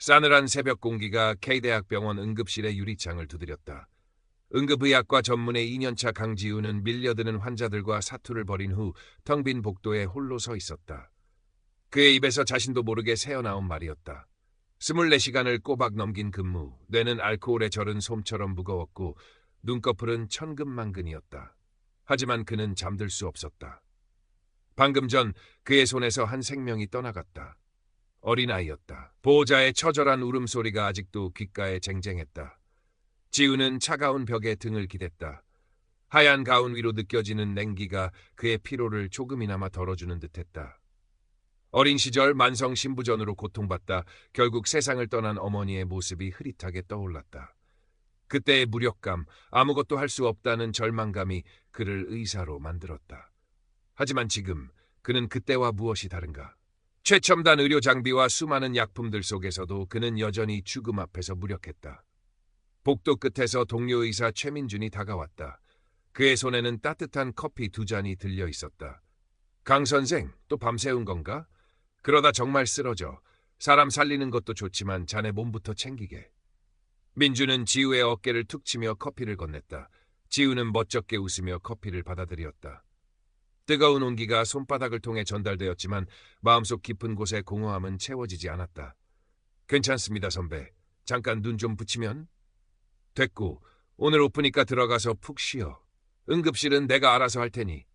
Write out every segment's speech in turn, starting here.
싸늘한 새벽 공기가 K대학병원 응급실의 유리창을 두드렸다. 응급의학과 전문의 2년차 강지우는 밀려드는 환자들과 사투를 벌인 후 텅 빈 복도에 홀로 서 있었다. 그의 입에서 자신도 모르게 새어나온 말이었다. 24시간을 꼬박 넘긴 근무, 뇌는 알코올에 절은 솜처럼 무거웠고 눈꺼풀은 천근만근이었다. 하지만 그는 잠들 수 없었다. 방금 전 그의 손에서 한 생명이 떠나갔다. 어린아이였다. 보호자의 처절한 울음소리가 아직도 귓가에 쟁쟁했다. 지우는 차가운 벽에 등을 기댔다. 하얀 가운 위로 느껴지는 냉기가 그의 피로를 조금이나마 덜어주는 듯했다. 어린 시절 만성 신부전으로 고통받다 결국 세상을 떠난 어머니의 모습이 흐릿하게 떠올랐다. 그때의 무력감, 아무것도 할 수 없다는 절망감이 그를 의사로 만들었다. 하지만 지금 그는 그때와 무엇이 다른가? 최첨단 의료 장비와 수많은 약품들 속에서도 그는 여전히 죽음 앞에서 무력했다. 복도 끝에서 동료 의사 최민준이 다가왔다. 그의 손에는 따뜻한 커피 2잔이 들려 있었다. 강 선생, 또 밤새운 건가? 그러다 정말 쓰러져. 사람 살리는 것도 좋지만 자네 몸부터 챙기게. 민주는 지우의 어깨를 툭 치며 커피를 건넸다. 지우는 멋쩍게 웃으며 커피를 받아들였다. 뜨거운 온기가 손바닥을 통해 전달되었지만 마음속 깊은 곳의 공허함은 채워지지 않았다. 괜찮습니다, 선배. 잠깐 눈 좀 붙이면? 됐고, 오늘 오프니까 들어가서 푹 쉬어. 응급실은 내가 알아서 할 테니.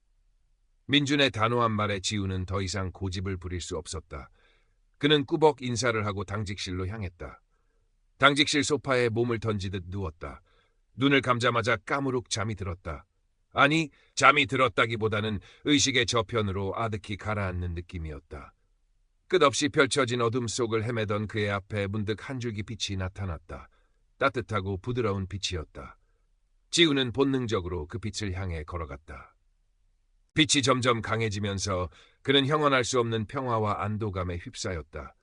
민준의 단호한 말에 지우는 더 이상 고집을 부릴 수 없었다. 그는 꾸벅 인사를 하고 당직실로 향했다. 당직실 소파에 몸을 던지듯 누웠다. 눈을 감자마자 까무룩 잠이 들었다. 아니, 잠이 들었다기보다는 의식의 저편으로 아득히 가라앉는 느낌이었다. 끝없이 펼쳐진 어둠 속을 헤매던 그의 앞에 문득 한 줄기 빛이 나타났다. 따뜻하고 부드러운 빛이었다. 지우는 본능적으로 그 빛을 향해 걸어갔다. 빛이 점점 강해지면서 그는 형언할 수 없는 평화와 안도감에 휩싸였다.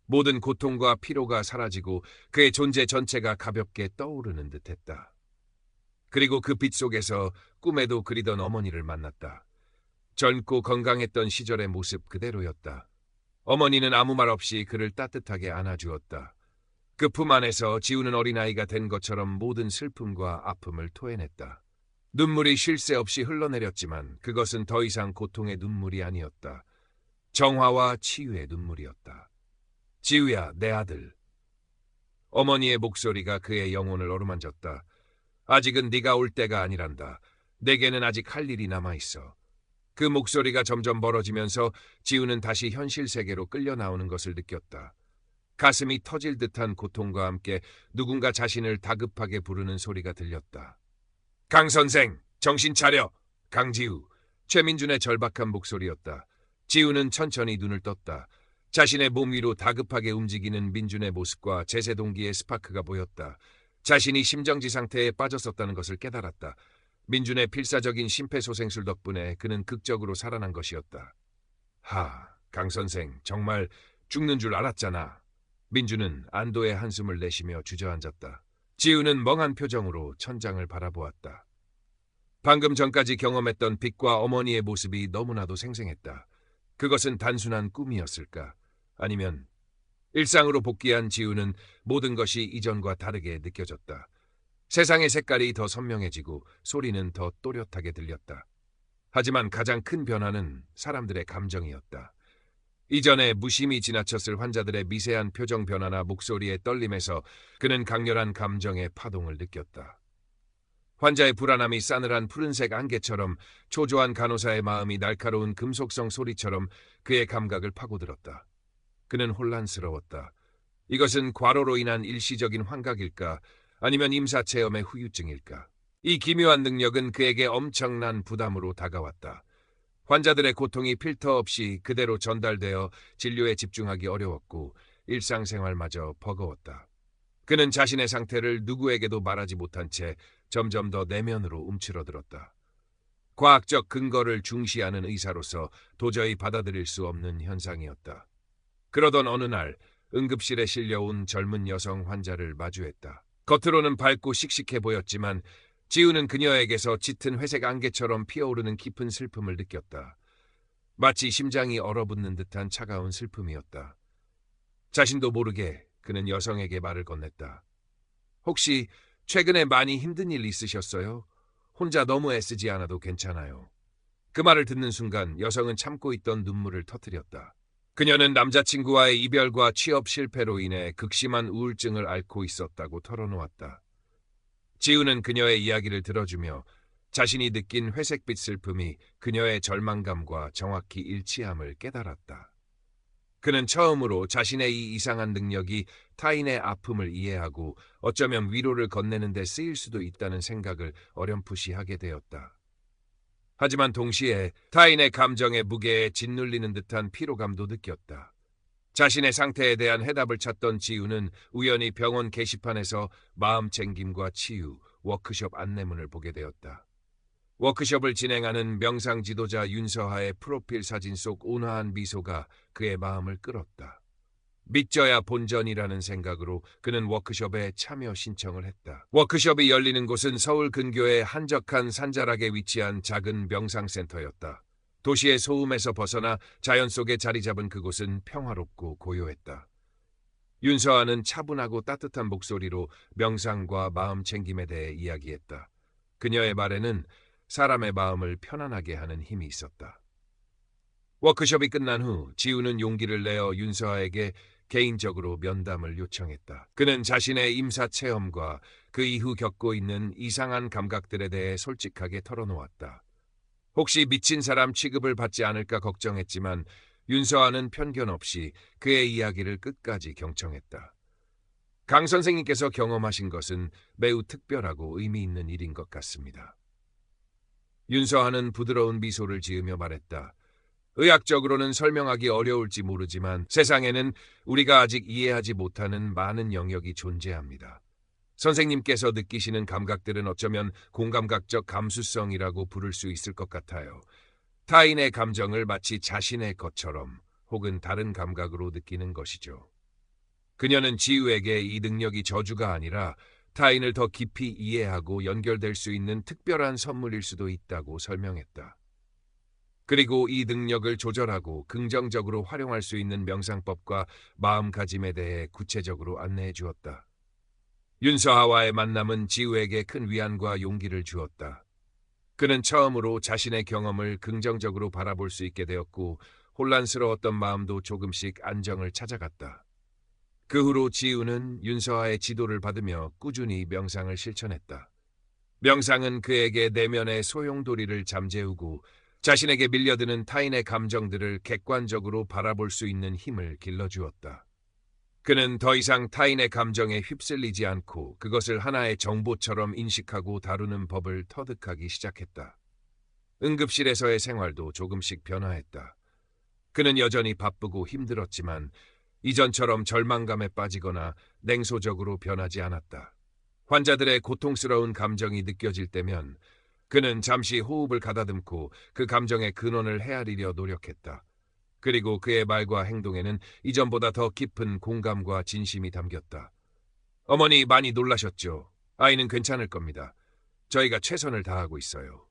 모든 고통과 피로가 사라지고 그의 존재 전체가 가볍게 떠오르는 듯했다. 그리고 그 빛 속에서 꿈에도 그리던 어머니를 만났다. 젊고 건강했던 시절의 모습 그대로였다. 어머니는 아무 말 없이 그를 따뜻하게 안아주었다. 그 품 안에서 지우는 어린아이가 된 것처럼 모든 슬픔과 아픔을 토해냈다. 눈물이 쉴 새 없이 흘러내렸지만 그것은 더 이상 고통의 눈물이 아니었다. 정화와 치유의 눈물이었다. 지우야, 내 아들. 어머니의 목소리가 그의 영혼을 어루만졌다. 아직은 네가 올 때가 아니란다. 내게는 아직 할 일이 남아있어. 그 목소리가 점점 멀어지면서 지우는 다시 현실 세계로 끌려 나오는 것을 느꼈다. 가슴이 터질 듯한 고통과 함께 누군가 자신을 다급하게 부르는 소리가 들렸다. 강 선생, 정신 차려! 강지우. 최민준의 절박한 목소리였다. 지우는 천천히 눈을 떴다. 자신의 몸 위로 다급하게 움직이는 민준의 모습과 제세동기의 스파크가 보였다. 자신이 심정지 상태에 빠졌었다는 것을 깨달았다. 민준의 필사적인 심폐소생술 덕분에 그는 극적으로 살아난 것이었다. 강 선생, 정말 죽는 줄 알았잖아. 민준은 안도의 한숨을 내쉬며 주저앉았다. 지우는 멍한 표정으로 천장을 바라보았다. 방금 전까지 경험했던 빛과 어머니의 모습이 너무나도 생생했다. 그것은 단순한 꿈이었을까? 아니면 일상으로 복귀한 지우는 모든 것이 이전과 다르게 느껴졌다. 세상의 색깔이 더 선명해지고 소리는 더 또렷하게 들렸다. 하지만 가장 큰 변화는 사람들의 감정이었다. 이전에 무심히 지나쳤을 환자들의 미세한 표정 변화나 목소리의 떨림에서 그는 강렬한 감정의 파동을 느꼈다. 환자의 불안함이 싸늘한 푸른색 안개처럼, 초조한 간호사의 마음이 날카로운 금속성 소리처럼 그의 감각을 파고들었다. 그는 혼란스러웠다. 이것은 과로로 인한 일시적인 환각일까? 아니면 임사체험의 후유증일까? 이 기묘한 능력은 그에게 엄청난 부담으로 다가왔다. 환자들의 고통이 필터 없이 그대로 전달되어 진료에 집중하기 어려웠고 일상생활마저 버거웠다. 그는 자신의 상태를 누구에게도 말하지 못한 채 점점 더 내면으로 움츠러들었다. 과학적 근거를 중시하는 의사로서 도저히 받아들일 수 없는 현상이었다. 그러던 어느 날 응급실에 실려온 젊은 여성 환자를 마주했다. 겉으로는 밝고 씩씩해 보였지만 지우는 그녀에게서 짙은 회색 안개처럼 피어오르는 깊은 슬픔을 느꼈다. 마치 심장이 얼어붙는 듯한 차가운 슬픔이었다. 자신도 모르게 그는 여성에게 말을 건넸다. 혹시 최근에 많이 힘든 일 있으셨어요? 혼자 너무 애쓰지 않아도 괜찮아요. 그 말을 듣는 순간 여성은 참고 있던 눈물을 터뜨렸다. 그녀는 남자친구와의 이별과 취업 실패로 인해 극심한 우울증을 앓고 있었다고 털어놓았다. 지우는 그녀의 이야기를 들어주며 자신이 느낀 회색빛 슬픔이 그녀의 절망감과 정확히 일치함을 깨달았다. 그는 처음으로 자신의 이 이상한 능력이 타인의 아픔을 이해하고 어쩌면 위로를 건네는 데 쓰일 수도 있다는 생각을 어렴풋이 하게 되었다. 하지만 동시에 타인의 감정의 무게에 짓눌리는 듯한 피로감도 느꼈다. 자신의 상태에 대한 해답을 찾던 지우는 우연히 병원 게시판에서 마음 챙김과 치유, 워크숍 안내문을 보게 되었다. 워크숍을 진행하는 명상 지도자 윤서하의 프로필 사진 속 온화한 미소가 그의 마음을 끌었다. 믿져야 본전이라는 생각으로 그는 워크숍에 참여 신청을 했다. 워크숍이 열리는 곳은 서울 근교의 한적한 산자락에 위치한 작은 명상센터였다. 도시의 소음에서 벗어나 자연 속에 자리 잡은 그곳은 평화롭고 고요했다. 윤서아는 차분하고 따뜻한 목소리로 명상과 마음 챙김에 대해 이야기했다. 그녀의 말에는 사람의 마음을 편안하게 하는 힘이 있었다. 워크숍이 끝난 후 지우는 용기를 내어 윤서아에게 개인적으로 면담을 요청했다. 그는 자신의 임사 체험과 그 이후 겪고 있는 이상한 감각들에 대해 솔직하게 털어놓았다. 혹시 미친 사람 취급을 받지 않을까 걱정했지만 윤서아는 편견 없이 그의 이야기를 끝까지 경청했다. 강 선생님께서 경험하신 것은 매우 특별하고 의미 있는 일인 것 같습니다. 윤서아는 부드러운 미소를 지으며 말했다. 의학적으로는 설명하기 어려울지 모르지만 세상에는 우리가 아직 이해하지 못하는 많은 영역이 존재합니다. 선생님께서 느끼시는 감각들은 어쩌면 공감각적 감수성이라고 부를 수 있을 것 같아요. 타인의 감정을 마치 자신의 것처럼 혹은 다른 감각으로 느끼는 것이죠. 그녀는 지우에게 이 능력이 저주가 아니라 타인을 더 깊이 이해하고 연결될 수 있는 특별한 선물일 수도 있다고 설명했다. 그리고 이 능력을 조절하고 긍정적으로 활용할 수 있는 명상법과 마음가짐에 대해 구체적으로 안내해 주었다. 윤서아와의 만남은 지우에게 큰 위안과 용기를 주었다. 그는 처음으로 자신의 경험을 긍정적으로 바라볼 수 있게 되었고 혼란스러웠던 마음도 조금씩 안정을 찾아갔다. 그 후로 지우는 윤서아의 지도를 받으며 꾸준히 명상을 실천했다. 명상은 그에게 내면의 소용돌이를 잠재우고 자신에게 밀려드는 타인의 감정들을 객관적으로 바라볼 수 있는 힘을 길러주었다. 그는 더 이상 타인의 감정에 휩쓸리지 않고 그것을 하나의 정보처럼 인식하고 다루는 법을 터득하기 시작했다. 응급실에서의 생활도 조금씩 변화했다. 그는 여전히 바쁘고 힘들었지만 이전처럼 절망감에 빠지거나 냉소적으로 변하지 않았다. 환자들의 고통스러운 감정이 느껴질 때면 그는 잠시 호흡을 가다듬고 그 감정의 근원을 헤아리려 노력했다. 그리고 그의 말과 행동에는 이전보다 더 깊은 공감과 진심이 담겼다. 어머니 많이 놀라셨죠? 아이는 괜찮을 겁니다. 저희가 최선을 다하고 있어요.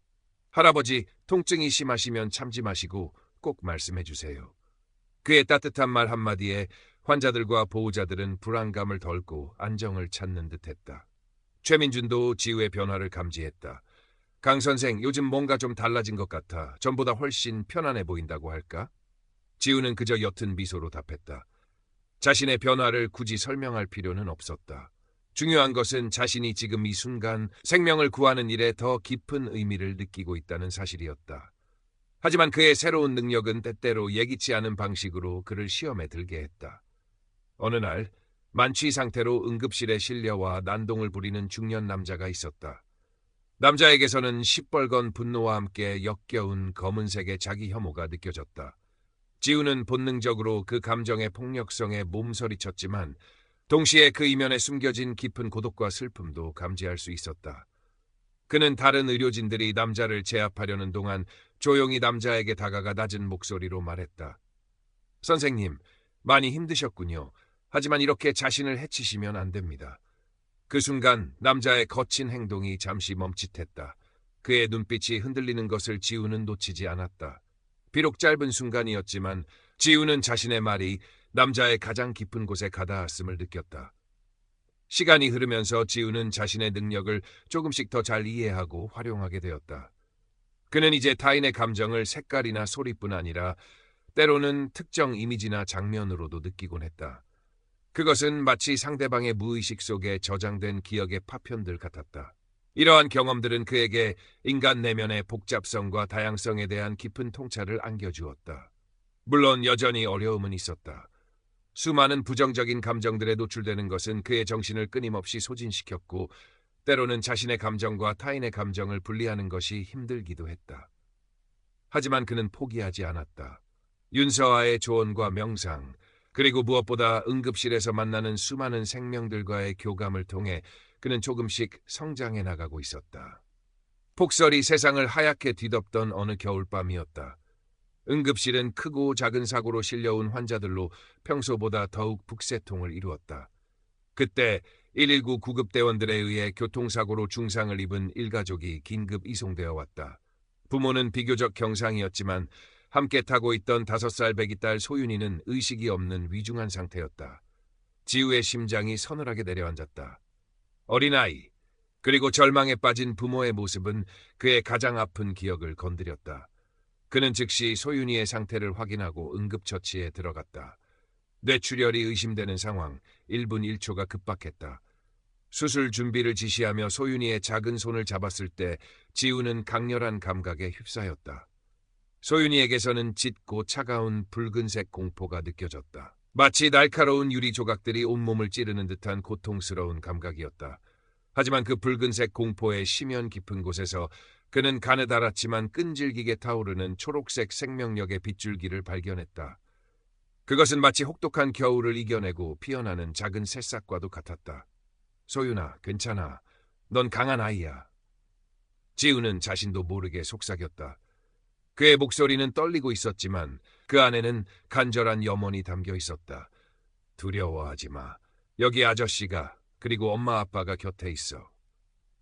할아버지 통증이 심하시면 참지 마시고 꼭 말씀해 주세요. 그의 따뜻한 말 한마디에 환자들과 보호자들은 불안감을 덜고 안정을 찾는 듯했다. 최민준도 지우의 변화를 감지했다. 강 선생, 요즘 뭔가 좀 달라진 것 같아. 전보다 훨씬 편안해 보인다고 할까? 지우는 그저 옅은 미소로 답했다. 자신의 변화를 굳이 설명할 필요는 없었다. 중요한 것은 자신이 지금 이 순간 생명을 구하는 일에 더 깊은 의미를 느끼고 있다는 사실이었다. 하지만 그의 새로운 능력은 때때로 예기치 않은 방식으로 그를 시험에 들게 했다. 어느 날 만취 상태로 응급실에 실려와 난동을 부리는 중년 남자가 있었다. 남자에게서는 시뻘건 분노와 함께 역겨운 검은색의 자기 혐오가 느껴졌다. 지우는 본능적으로 그 감정의 폭력성에 몸서리쳤지만 동시에 그 이면에 숨겨진 깊은 고독과 슬픔도 감지할 수 있었다. 그는 다른 의료진들이 남자를 제압하려는 동안 조용히 남자에게 다가가 낮은 목소리로 말했다. 선생님, 많이 힘드셨군요. 하지만 이렇게 자신을 해치시면 안 됩니다. 그 순간 남자의 거친 행동이 잠시 멈칫했다. 그의 눈빛이 흔들리는 것을 지우는 놓치지 않았다. 비록 짧은 순간이었지만 지우는 자신의 말이 남자의 가장 깊은 곳에 가닿았음을 느꼈다. 시간이 흐르면서 지우는 자신의 능력을 조금씩 더 잘 이해하고 활용하게 되었다. 그는 이제 타인의 감정을 색깔이나 소리뿐 아니라 때로는 특정 이미지나 장면으로도 느끼곤 했다. 그것은 마치 상대방의 무의식 속에 저장된 기억의 파편들 같았다. 이러한 경험들은 그에게 인간 내면의 복잡성과 다양성에 대한 깊은 통찰을 안겨주었다. 물론 여전히 어려움은 있었다. 수많은 부정적인 감정들에 노출되는 것은 그의 정신을 끊임없이 소진시켰고, 때로는 자신의 감정과 타인의 감정을 분리하는 것이 힘들기도 했다. 하지만 그는 포기하지 않았다. 윤서아의 조언과 명상, 그리고 무엇보다 응급실에서 만나는 수많은 생명들과의 교감을 통해 그는 조금씩 성장해 나가고 있었다. 폭설이 세상을 하얗게 뒤덮던 어느 겨울밤이었다. 응급실은 크고 작은 사고로 실려온 환자들로 평소보다 더욱 북새통을 이루었다. 그때 119 구급대원들에 의해 교통사고로 중상을 입은 일가족이 긴급 이송되어 왔다. 부모는 비교적 경상이었지만 함께 타고 있던 5살 배기 딸 소윤이는 의식이 없는 위중한 상태였다. 지우의 심장이 서늘하게 내려앉았다. 어린아이, 그리고 절망에 빠진 부모의 모습은 그의 가장 아픈 기억을 건드렸다. 그는 즉시 소윤이의 상태를 확인하고 응급처치에 들어갔다. 뇌출혈이 의심되는 상황, 1분 1초가 급박했다. 수술 준비를 지시하며 소윤이의 작은 손을 잡았을 때 지우는 강렬한 감각에 휩싸였다. 소윤이에게서는 짙고 차가운 붉은색 공포가 느껴졌다. 마치 날카로운 유리 조각들이 온몸을 찌르는 듯한 고통스러운 감각이었다. 하지만 그 붉은색 공포의 심연 깊은 곳에서 그는 가느다랗지만 끈질기게 타오르는 초록색 생명력의 빗줄기를 발견했다. 그것은 마치 혹독한 겨울을 이겨내고 피어나는 작은 새싹과도 같았다. 소윤아, 괜찮아. 넌 강한 아이야. 지우는 자신도 모르게 속삭였다. 그의 목소리는 떨리고 있었지만 그 안에는 간절한 염원이 담겨 있었다. 두려워하지 마. 여기 아저씨가, 그리고 엄마 아빠가 곁에 있어.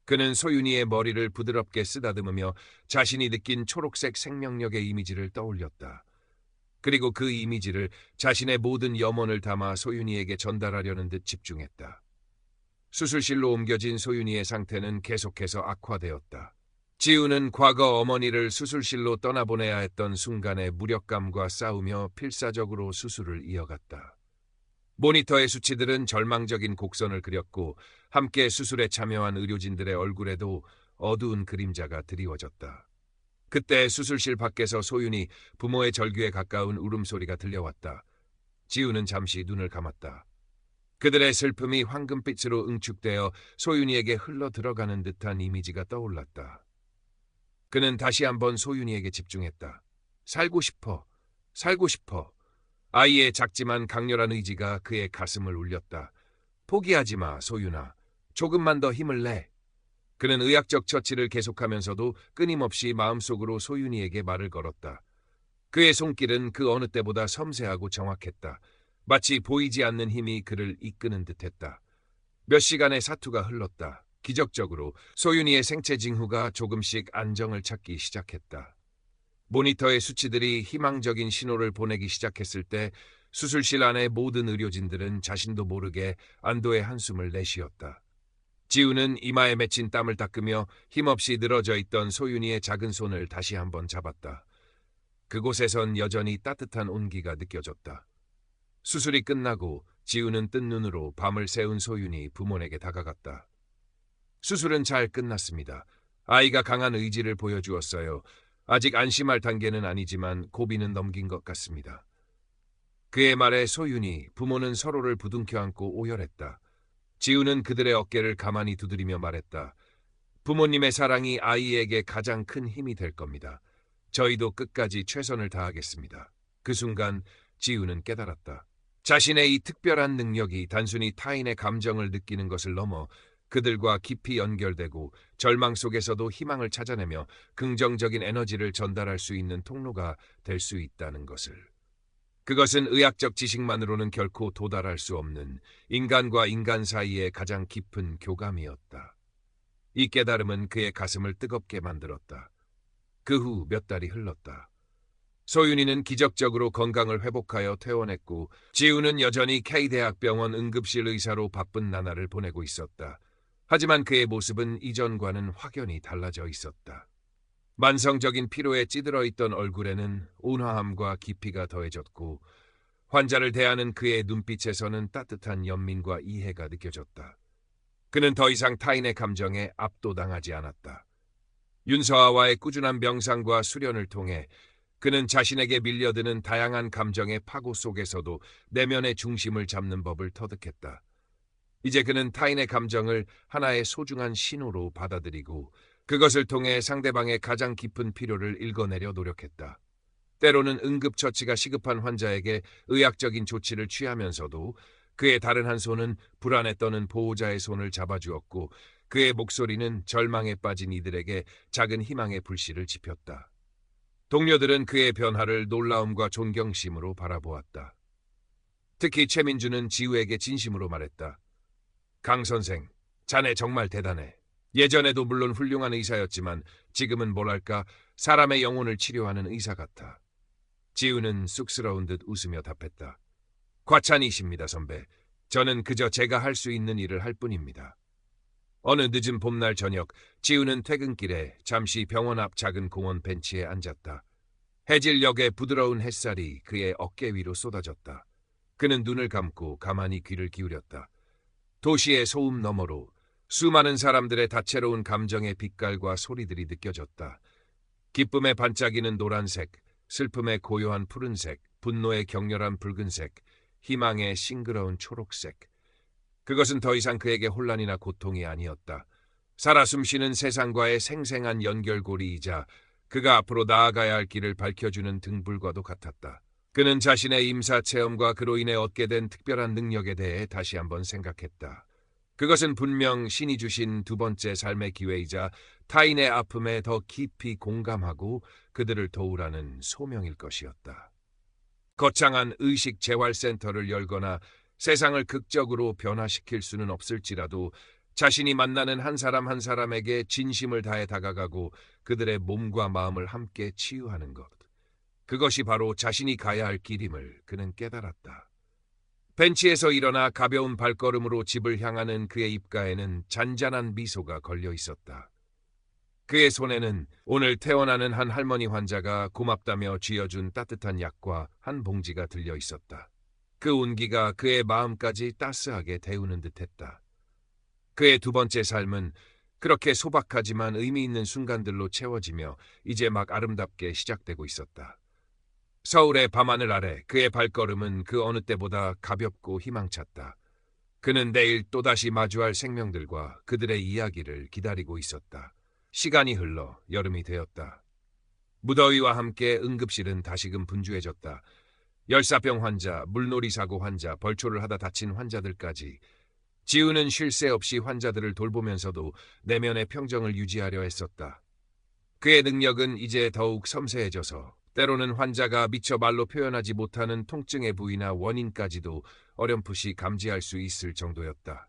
그는 소윤이의 머리를 부드럽게 쓰다듬으며 자신이 느낀 초록색 생명력의 이미지를 떠올렸다. 그리고 그 이미지를 자신의 모든 염원을 담아 소윤이에게 전달하려는 듯 집중했다. 수술실로 옮겨진 소윤이의 상태는 계속해서 악화되었다. 지우는 과거 어머니를 수술실로 떠나보내야 했던 순간의 무력감과 싸우며 필사적으로 수술을 이어갔다. 모니터의 수치들은 절망적인 곡선을 그렸고 함께 수술에 참여한 의료진들의 얼굴에도 어두운 그림자가 드리워졌다. 그때 수술실 밖에서 소윤이 부모의 절규에 가까운 울음소리가 들려왔다. 지우는 잠시 눈을 감았다. 그들의 슬픔이 황금빛으로 응축되어 소윤이에게 흘러 들어가는 듯한 이미지가 떠올랐다. 그는 다시 한번 소윤이에게 집중했다. 살고 싶어, 살고 싶어. 아이의 작지만 강렬한 의지가 그의 가슴을 울렸다. 포기하지 마, 소윤아. 조금만 더 힘을 내. 그는 의학적 처치를 계속하면서도 끊임없이 마음속으로 소윤이에게 말을 걸었다. 그의 손길은 그 어느 때보다 섬세하고 정확했다. 마치 보이지 않는 힘이 그를 이끄는 듯했다. 몇 시간의 사투가 흘렀다. 기적적으로 소윤이의 생체 징후가 조금씩 안정을 찾기 시작했다. 모니터의 수치들이 희망적인 신호를 보내기 시작했을 때 수술실 안의 모든 의료진들은 자신도 모르게 안도의 한숨을 내쉬었다. 지우는 이마에 맺힌 땀을 닦으며 힘없이 늘어져 있던 소윤이의 작은 손을 다시 한번 잡았다. 그곳에선 여전히 따뜻한 온기가 느껴졌다. 수술이 끝나고 지우는 뜬 눈으로 밤을 새운 소윤이 부모에게 다가갔다. 수술은 잘 끝났습니다. 아이가 강한 의지를 보여주었어요. 아직 안심할 단계는 아니지만 고비는 넘긴 것 같습니다. 그의 말에 소윤이, 부모는 서로를 부둥켜 안고 오열했다. 지우는 그들의 어깨를 가만히 두드리며 말했다. 부모님의 사랑이 아이에게 가장 큰 힘이 될 겁니다. 저희도 끝까지 최선을 다하겠습니다. 그 순간 지우는 깨달았다. 자신의 이 특별한 능력이 단순히 타인의 감정을 느끼는 것을 넘어 그들과 깊이 연결되고 절망 속에서도 희망을 찾아내며 긍정적인 에너지를 전달할 수 있는 통로가 될 수 있다는 것을. 그것은 의학적 지식만으로는 결코 도달할 수 없는 인간과 인간 사이의 가장 깊은 교감이었다. 이 깨달음은 그의 가슴을 뜨겁게 만들었다. 그 후 몇 달이 흘렀다. 소윤이는 기적적으로 건강을 회복하여 퇴원했고 지우는 여전히 K대학병원 응급실 의사로 바쁜 나날을 보내고 있었다. 하지만 그의 모습은 이전과는 확연히 달라져 있었다. 만성적인 피로에 찌들어 있던 얼굴에는 온화함과 깊이가 더해졌고 환자를 대하는 그의 눈빛에서는 따뜻한 연민과 이해가 느껴졌다. 그는 더 이상 타인의 감정에 압도당하지 않았다. 윤서아와의 꾸준한 명상과 수련을 통해 그는 자신에게 밀려드는 다양한 감정의 파고 속에서도 내면의 중심을 잡는 법을 터득했다. 이제 그는 타인의 감정을 하나의 소중한 신호로 받아들이고 그것을 통해 상대방의 가장 깊은 필요를 읽어내려 노력했다. 때로는 응급처치가 시급한 환자에게 의학적인 조치를 취하면서도 그의 다른 한 손은 불안에 떠는 보호자의 손을 잡아주었고 그의 목소리는 절망에 빠진 이들에게 작은 희망의 불씨를 지폈다. 동료들은 그의 변화를 놀라움과 존경심으로 바라보았다. 특히 최민주는 지우에게 진심으로 말했다. 강 선생, 자네 정말 대단해. 예전에도 물론 훌륭한 의사였지만 지금은 뭐랄까 사람의 영혼을 치료하는 의사 같아. 지우는 쑥스러운 듯 웃으며 답했다. 과찬이십니다, 선배. 저는 그저 제가 할 수 있는 일을 할 뿐입니다. 어느 늦은 봄날 저녁, 지우는 퇴근길에 잠시 병원 앞 작은 공원 벤치에 앉았다. 해질녘의 부드러운 햇살이 그의 어깨 위로 쏟아졌다. 그는 눈을 감고 가만히 귀를 기울였다. 도시의 소음 너머로 수많은 사람들의 다채로운 감정의 빛깔과 소리들이 느껴졌다. 기쁨의 반짝이는 노란색, 슬픔의 고요한 푸른색, 분노의 격렬한 붉은색, 희망의 싱그러운 초록색. 그것은 더 이상 그에게 혼란이나 고통이 아니었다. 살아 숨쉬는 세상과의 생생한 연결고리이자 그가 앞으로 나아가야 할 길을 밝혀주는 등불과도 같았다. 그는 자신의 임사 체험과 그로 인해 얻게 된 특별한 능력에 대해 다시 한번 생각했다. 그것은 분명 신이 주신 두 번째 삶의 기회이자 타인의 아픔에 더 깊이 공감하고 그들을 도우라는 소명일 것이었다. 거창한 의식 재활센터를 열거나 세상을 극적으로 변화시킬 수는 없을지라도 자신이 만나는 한 사람 한 사람에게 진심을 다해 다가가고 그들의 몸과 마음을 함께 치유하는 것. 그것이 바로 자신이 가야 할 길임을 그는 깨달았다. 벤치에서 일어나 가벼운 발걸음으로 집을 향하는 그의 입가에는 잔잔한 미소가 걸려 있었다. 그의 손에는 오늘 퇴원하는 한 할머니 환자가 고맙다며 쥐어준 따뜻한 약과 한 봉지가 들려 있었다. 그 온기가 그의 마음까지 따스하게 데우는 듯했다. 그의 두 번째 삶은 그렇게 소박하지만 의미 있는 순간들로 채워지며 이제 막 아름답게 시작되고 있었다. 서울의 밤하늘 아래 그의 발걸음은 그 어느 때보다 가볍고 희망찼다. 그는 내일 또다시 마주할 생명들과 그들의 이야기를 기다리고 있었다. 시간이 흘러 여름이 되었다. 무더위와 함께 응급실은 다시금 분주해졌다. 열사병 환자, 물놀이 사고 환자, 벌초를 하다 다친 환자들까지. 지우는 쉴 새 없이 환자들을 돌보면서도 내면의 평정을 유지하려 했었다. 그의 능력은 이제 더욱 섬세해져서 때로는 환자가 미처 말로 표현하지 못하는 통증의 부위나 원인까지도 어렴풋이 감지할 수 있을 정도였다.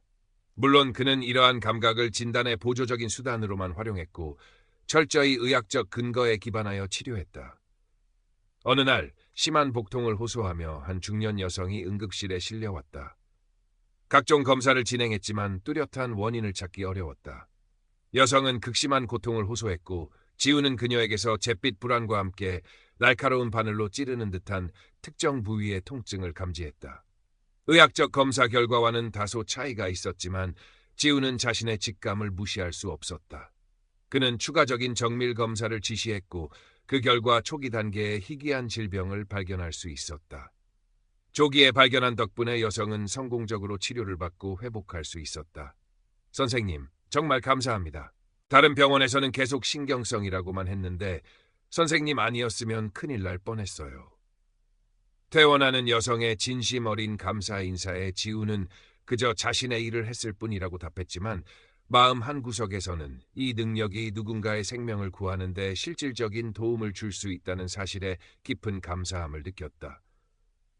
물론 그는 이러한 감각을 진단의 보조적인 수단으로만 활용했고 철저히 의학적 근거에 기반하여 치료했다. 어느 날 심한 복통을 호소하며 한 중년 여성이 응급실에 실려왔다. 각종 검사를 진행했지만 뚜렷한 원인을 찾기 어려웠다. 여성은 극심한 고통을 호소했고 지우는 그녀에게서 잿빛 불안과 함께 날카로운 바늘로 찌르는 듯한 특정 부위의 통증을 감지했다. 의학적 검사 결과와는 다소 차이가 있었지만 지우는 자신의 직감을 무시할 수 없었다. 그는 추가적인 정밀 검사를 지시했고 그 결과 초기 단계의 희귀한 질병을 발견할 수 있었다. 조기에 발견한 덕분에 여성은 성공적으로 치료를 받고 회복할 수 있었다. 선생님, 정말 감사합니다. 다른 병원에서는 계속 신경성이라고만 했는데 선생님 아니었으면 큰일 날 뻔했어요. 퇴원하는 여성의 진심 어린 감사 인사에 지우는 그저 자신의 일을 했을 뿐이라고 답했지만 마음 한구석에서는 이 능력이 누군가의 생명을 구하는 데 실질적인 도움을 줄 수 있다는 사실에 깊은 감사함을 느꼈다.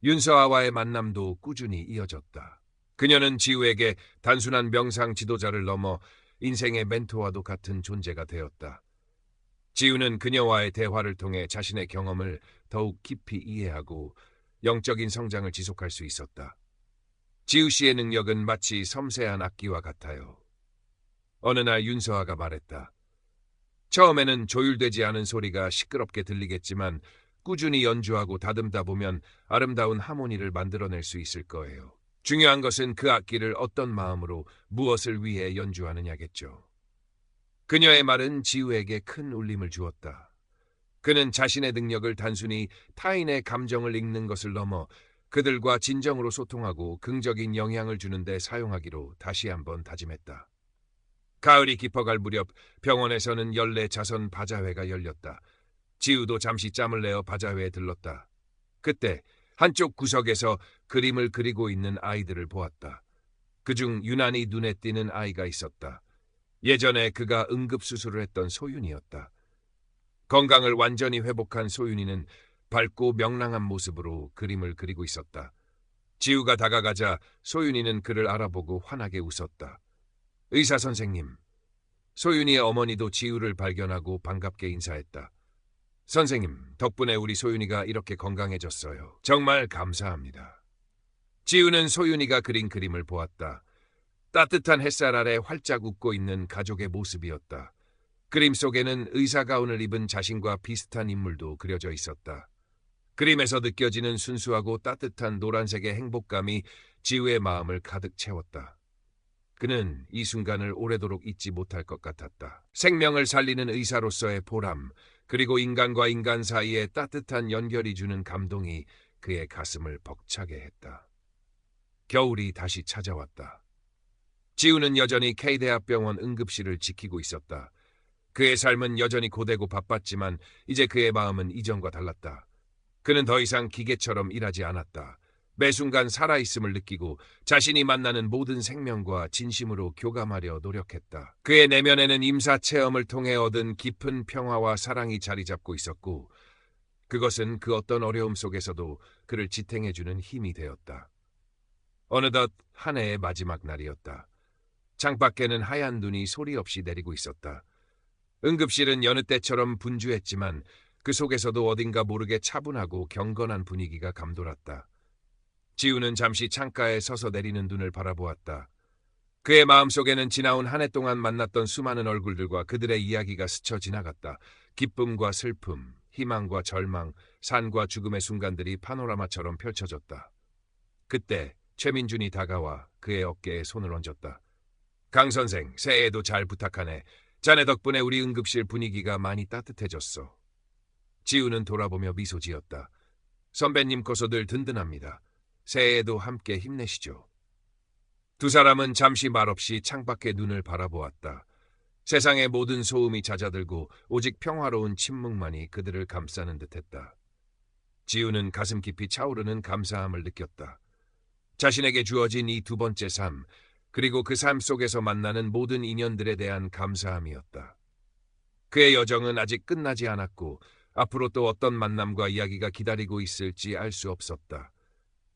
윤서아와의 만남도 꾸준히 이어졌다. 그녀는 지우에게 단순한 명상 지도자를 넘어 인생의 멘토와도 같은 존재가 되었다. 지우는 그녀와의 대화를 통해 자신의 경험을 더욱 깊이 이해하고 영적인 성장을 지속할 수 있었다. 지우 씨의 능력은 마치 섬세한 악기와 같아요. 어느 날 윤서아가 말했다. 처음에는 조율되지 않은 소리가 시끄럽게 들리겠지만 꾸준히 연주하고 다듬다 보면 아름다운 하모니를 만들어낼 수 있을 거예요. 중요한 것은 그 악기를 어떤 마음으로 무엇을 위해 연주하느냐겠죠. 그녀의 말은 지우에게 큰 울림을 주었다. 그는 자신의 능력을 단순히 타인의 감정을 읽는 것을 넘어 그들과 진정으로 소통하고 긍정적인 영향을 주는 데 사용하기로 다시 한번 다짐했다. 가을이 깊어갈 무렵 병원에서는 연례 자선 바자회가 열렸다. 지우도 잠시 짬을 내어 바자회에 들렀다. 그때 한쪽 구석에서 그림을 그리고 있는 아이들을 보았다. 그중 유난히 눈에 띄는 아이가 있었다. 예전에 그가 응급수술을 했던 소윤이었다. 건강을 완전히 회복한 소윤이는 밝고 명랑한 모습으로 그림을 그리고 있었다. 지우가 다가가자 소윤이는 그를 알아보고 환하게 웃었다. 의사 선생님. 소윤이의 어머니도 지우를 발견하고 반갑게 인사했다. 선생님, 덕분에 우리 소윤이가 이렇게 건강해졌어요. 정말 감사합니다. 지우는 소윤이가 그린 그림을 보았다. 따뜻한 햇살 아래 활짝 웃고 있는 가족의 모습이었다. 그림 속에는 의사 가운을 입은 자신과 비슷한 인물도 그려져 있었다. 그림에서 느껴지는 순수하고 따뜻한 노란색의 행복감이 지우의 마음을 가득 채웠다. 그는 이 순간을 오래도록 잊지 못할 것 같았다. 생명을 살리는 의사로서의 보람, 그리고 인간과 인간 사이의 따뜻한 연결이 주는 감동이 그의 가슴을 벅차게 했다. 겨울이 다시 찾아왔다. 지우는 여전히 K대학병원 응급실을 지키고 있었다. 그의 삶은 여전히 고되고 바빴지만 이제 그의 마음은 이전과 달랐다. 그는 더 이상 기계처럼 일하지 않았다. 매 순간 살아있음을 느끼고 자신이 만나는 모든 생명과 진심으로 교감하려 노력했다. 그의 내면에는 임사 체험을 통해 얻은 깊은 평화와 사랑이 자리 잡고 있었고 그것은 그 어떤 어려움 속에서도 그를 지탱해주는 힘이 되었다. 어느덧 한 해의 마지막 날이었다. 창밖에는 하얀 눈이 소리 없이 내리고 있었다. 응급실은 여느 때처럼 분주했지만 그 속에서도 어딘가 모르게 차분하고 경건한 분위기가 감돌았다. 지우는 잠시 창가에 서서 내리는 눈을 바라보았다. 그의 마음속에는 지나온 한 해 동안 만났던 수많은 얼굴들과 그들의 이야기가 스쳐 지나갔다. 기쁨과 슬픔, 희망과 절망, 산과 죽음의 순간들이 파노라마처럼 펼쳐졌다. 그때 최민준이 다가와 그의 어깨에 손을 얹었다. 강 선생, 새해에도 잘 부탁하네. 자네 덕분에 우리 응급실 분위기가 많이 따뜻해졌어. 지우는 돌아보며 미소 지었다. 선배님 거서 늘 든든합니다. 새해에도 함께 힘내시죠. 두 사람은 잠시 말없이 창밖의 눈을 바라보았다. 세상의 모든 소음이 잦아들고 오직 평화로운 침묵만이 그들을 감싸는 듯했다. 지우는 가슴 깊이 차오르는 감사함을 느꼈다. 자신에게 주어진 이 두 번째 삶, 그리고 그 삶 속에서 만나는 모든 인연들에 대한 감사함이었다. 그의 여정은 아직 끝나지 않았고 앞으로 또 어떤 만남과 이야기가 기다리고 있을지 알 수 없었다.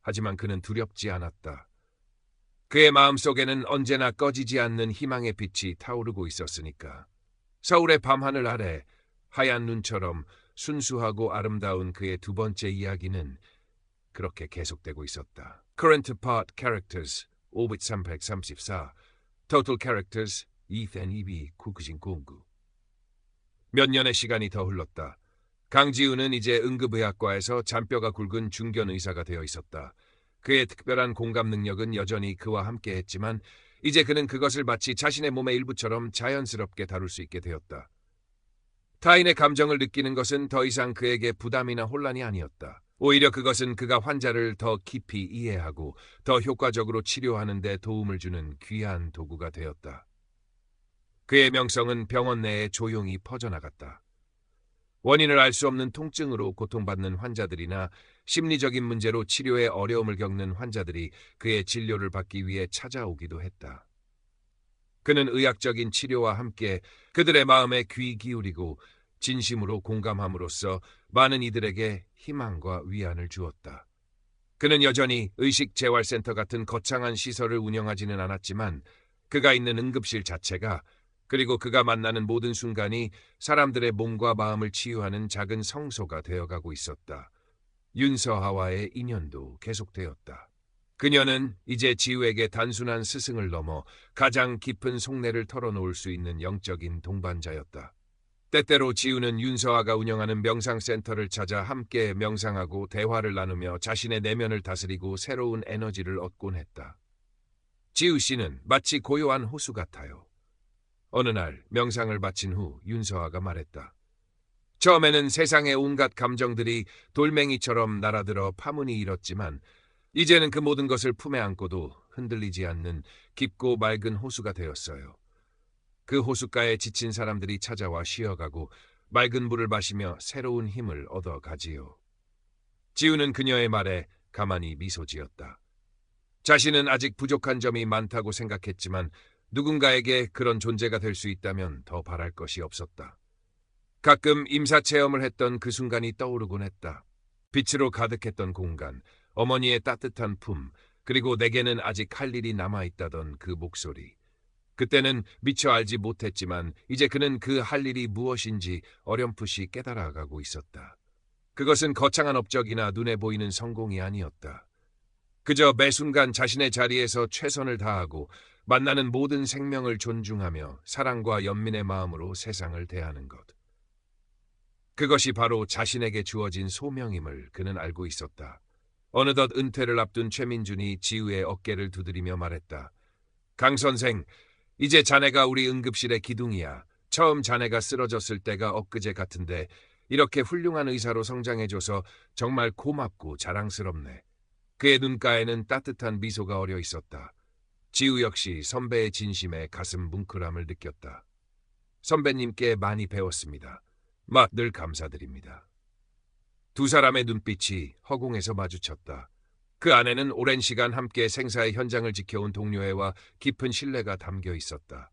하지만 그는 두렵지 않았다. 그의 마음속에는 언제나 꺼지지 않는 희망의 빛이 타오르고 있었으니까. 서울의 밤하늘 아래 하얀 눈처럼 순수하고 아름다운 그의 두 번째 이야기는 그렇게 계속되고 있었다. Current Part Characters 5334 Total Characters 2,299 몇 년의 시간이 더 흘렀다. 강지우는 이제 응급의학과에서 잔뼈가 굵은 중견 의사가 되어 있었다. 그의 특별한 공감 능력은 여전히 그와 함께했지만 이제 그는 그것을 마치 자신의 몸의 일부처럼 자연스럽게 다룰 수 있게 되었다. 타인의 감정을 느끼는 것은 더 이상 그에게 부담이나 혼란이 아니었다. 오히려 그것은 그가 환자를 더 깊이 이해하고 더 효과적으로 치료하는 데 도움을 주는 귀한 도구가 되었다. 그의 명성은 병원 내에 조용히 퍼져나갔다. 원인을 알 수 없는 통증으로 고통받는 환자들이나 심리적인 문제로 치료에 어려움을 겪는 환자들이 그의 진료를 받기 위해 찾아오기도 했다. 그는 의학적인 치료와 함께 그들의 마음에 귀 기울이고 진심으로 공감함으로써 많은 이들에게 희망과 위안을 주었다. 그는 여전히 의식재활센터 같은 거창한 시설을 운영하지는 않았지만 그가 있는 응급실 자체가 그리고 그가 만나는 모든 순간이 사람들의 몸과 마음을 치유하는 작은 성소가 되어가고 있었다. 윤서하와의 인연도 계속되었다. 그녀는 이제 지우에게 단순한 스승을 넘어 가장 깊은 속내를 털어놓을 수 있는 영적인 동반자였다. 때때로 지우는 윤서아가 운영하는 명상센터를 찾아 함께 명상하고 대화를 나누며 자신의 내면을 다스리고 새로운 에너지를 얻곤 했다. 지우 씨는 마치 고요한 호수 같아요. 어느 날 명상을 마친 후 윤서아가 말했다. 처음에는 세상의 온갖 감정들이 돌멩이처럼 날아들어 파문이 일었지만 이제는 그 모든 것을 품에 안고도 흔들리지 않는 깊고 맑은 호수가 되었어요. 그 호숫가에 지친 사람들이 찾아와 쉬어가고 맑은 물을 마시며 새로운 힘을 얻어가지요. 지우는 그녀의 말에 가만히 미소 지었다. 자신은 아직 부족한 점이 많다고 생각했지만 누군가에게 그런 존재가 될 수 있다면 더 바랄 것이 없었다. 가끔 임사체험을 했던 그 순간이 떠오르곤 했다. 빛으로 가득했던 공간, 어머니의 따뜻한 품, 그리고 내게는 아직 할 일이 남아있다던 그 목소리. 그때는 미처 알지 못했지만 이제 그는 그 할 일이 무엇인지 어렴풋이 깨달아가고 있었다. 그것은 거창한 업적이나 눈에 보이는 성공이 아니었다. 그저 매 순간 자신의 자리에서 최선을 다하고 만나는 모든 생명을 존중하며 사랑과 연민의 마음으로 세상을 대하는 것. 그것이 바로 자신에게 주어진 소명임을 그는 알고 있었다. 어느덧 은퇴를 앞둔 최민준이 지우의 어깨를 두드리며 말했다. 강 선생, 이제 자네가 우리 응급실의 기둥이야. 처음 자네가 쓰러졌을 때가 엊그제 같은데 이렇게 훌륭한 의사로 성장해줘서 정말 고맙고 자랑스럽네. 그의 눈가에는 따뜻한 미소가 어려 있었다. 지우 역시 선배의 진심에 가슴 뭉클함을 느꼈다. 선배님께 많이 배웠습니다. 늘 감사드립니다. 두 사람의 눈빛이 허공에서 마주쳤다. 그 안에는 오랜 시간 함께 생사의 현장을 지켜온 동료애와 깊은 신뢰가 담겨 있었다.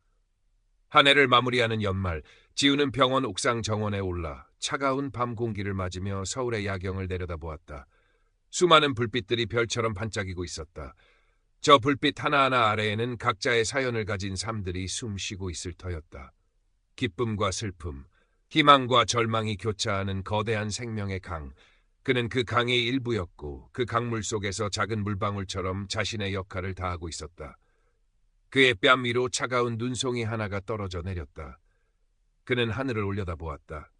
한 해를 마무리하는 연말, 지우는 병원 옥상 정원에 올라 차가운 밤 공기를 맞으며 서울의 야경을 내려다보았다. 수많은 불빛들이 별처럼 반짝이고 있었다. 저 불빛 하나하나 아래에는 각자의 사연을 가진 삶들이 숨쉬고 있을 터였다. 기쁨과 슬픔, 희망과 절망이 교차하는 거대한 생명의 강. 그는 그 강의 일부였고 그 강물 속에서 작은 물방울처럼 자신의 역할을 다하고 있었다. 그의 뺨 위로 차가운 눈송이 하나가 떨어져 내렸다. 그는 하늘을 올려다보았다.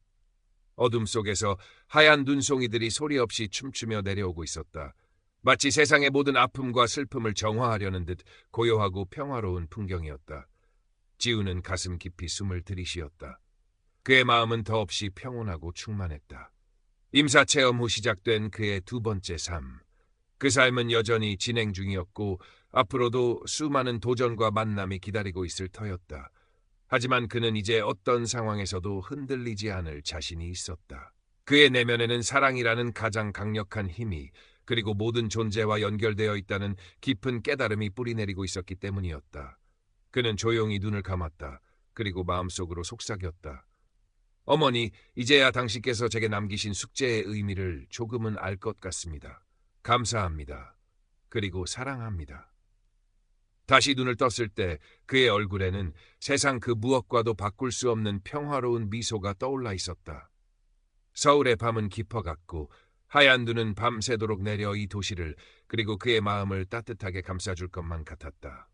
어둠 속에서 하얀 눈송이들이 소리 없이 춤추며 내려오고 있었다. 마치 세상의 모든 아픔과 슬픔을 정화하려는 듯 고요하고 평화로운 풍경이었다. 지우는 가슴 깊이 숨을 들이쉬었다. 그의 마음은 더없이 평온하고 충만했다. 임사체험 후 시작된 그의 두 번째 삶. 그 삶은 여전히 진행 중이었고 앞으로도 수많은 도전과 만남이 기다리고 있을 터였다. 하지만 그는 이제 어떤 상황에서도 흔들리지 않을 자신이 있었다. 그의 내면에는 사랑이라는 가장 강력한 힘이 그리고 모든 존재와 연결되어 있다는 깊은 깨달음이 뿌리내리고 있었기 때문이었다. 그는 조용히 눈을 감았다. 그리고 마음속으로 속삭였다. 어머니, 이제야 당신께서 제게 남기신 숙제의 의미를 조금은 알 것 같습니다. 감사합니다. 그리고 사랑합니다. 다시 눈을 떴을 때 그의 얼굴에는 세상 그 무엇과도 바꿀 수 없는 평화로운 미소가 떠올라 있었다. 서울의 밤은 깊어갔고 하얀 눈은 밤새도록 내려 이 도시를 그리고 그의 마음을 따뜻하게 감싸줄 것만 같았다.